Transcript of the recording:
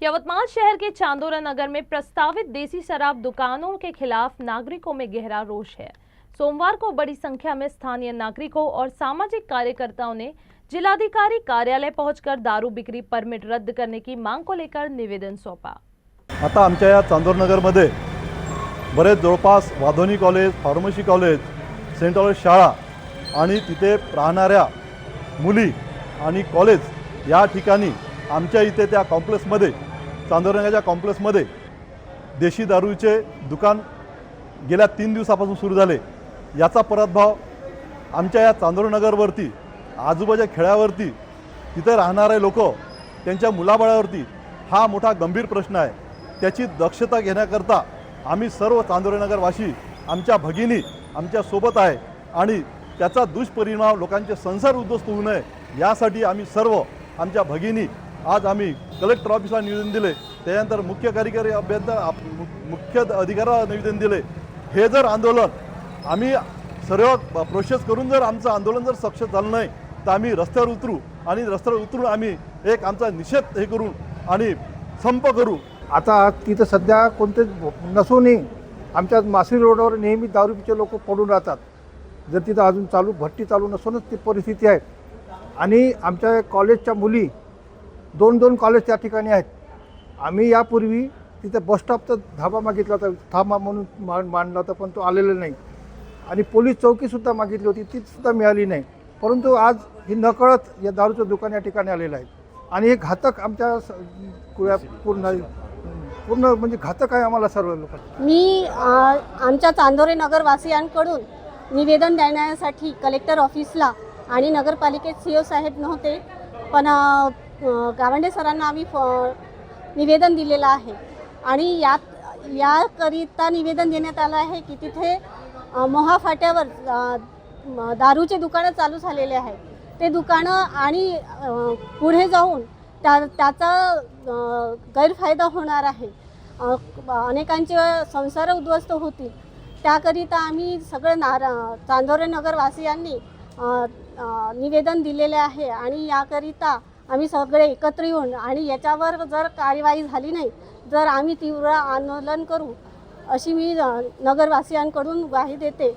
यवतमाल शहर के चांदोरा नगर में प्रस्तावित देसी शराब दुकानों के खिलाफ नागरिकों में गहरा रोष है। सोमवार को बड़ी संख्या में स्थानीय नागरिकों और सामाजिक कार्यकर्ताओं ने जिलाधिकारी कार्यालय पहुंचकर दारू बिक्री परमिट रद्द करने की मांग को लेकर निवेदन सौंपा। आता आमच्या या चांदोर नगरमध्ये बरेच जवळपास वाधोनी कॉलेज, फार्मसी कॉलेज, सेंट ऑलेज शाळा आणि तिथे राहणाऱ्या मुली आणि कॉलेज या ठिकाणी आमच्या इथे त्या कॉम्प्लेक्समध्ये चांदोर नगरच्या कॉम्प्लेक्समध्ये देशी दारूचे दुकान गेल्या 3 दिवसापासून सुरू झाले। याचा प्रभाव आमच्या या चांदोर नगरवरती, आजूबाजूच्या खेड्यावरती, तिथे राहणारे लोक त्यांच्या मुलाबाळावरती हा मोठा गंभीर प्रश्न आहे। त्याची दक्षता घेण्याकरता आम्ही सर्व चांदोर नगरवासी आमच्या भगिनी आमच्या सोबत आहे आणि त्याचा दुष्परिणाम लोकांचे संसार उद्ध्वस्त होऊ नये यासाठी आम्ही सर्व आमच्या भगिनी आज आम्ही कलेक्टर ऑफिसला निवेदन दिले। त्यानंतर मुख्य कार्यकारी अभियंता मुख्य अधिकाऱ्याला निवेदन दिले। हे जर आंदोलन आम्ही सर्व प्रोसेस करून जर आमचं आंदोलन जर सक्सेस झालं नाही तर आम्ही रस्त्यावर उतरू आणि रस्त्यावर उतरून आम्ही एक आमचा निषेध हे करू आणि संप करू। आता तिथं सध्या कोणतेच नसूनही आमच्या मासळी रोडवर नेहमी दारूचे लोक पडून राहतात। जर तिथं अजून भट्टी चालू नसूनच ती परिस्थिती आहे आणि आमच्या कॉलेजच्या मुली 2 कॉलेज त्या ठिकाणी आहेत। आम्ही यापूर्वी तिथे बस स्टॉपचा धाबा मागितला होता, थांबा म्हणून मांडला होता, पण तो आलेला नाही आणि पोलीस चौकीसुद्धा मागितली होती, तीसुद्धा मिळाली नाही। परंतु आज ही नकळत या दारूचं दुकान या ठिकाणी आलेलं आहे आणि हे घातक आमच्या पूर्ण म्हणजे घातक आहे आम्हाला सर्व लोकांना। मी आमच्या चांदोरे नगरवासियांकडून निवेदन देण्यासाठी कलेक्टर ऑफिसला आणि नगरपालिकेत सीओ साहेब नव्हते, पण गावंडे सरांना आम्ही निवेदन दिलेलं आहे आणि याकरिता निवेदन देण्यात आलं आहे की तिथे मोहा फाट्यावर दारूचे दुकानं चालू झालेले आहेत। ते दुकानं आणि पुढे जाऊन त्याचा गैरफायदा होणार आहे, अनेकांचे संसार उद्ध्वस्त होतील। त्याकरिता आम्ही सगळे चांदोरे नगरवासियांनी निवेदन दिलेले आहे आणि याकरिता आम्ही सगळे एकत्र येऊन आणि याच्यावर जर कार्यवाही झाली नाही तर आम्ही तीव्र आंदोलन करू अशी मी नगरवासियांकडून ग्वाही देते।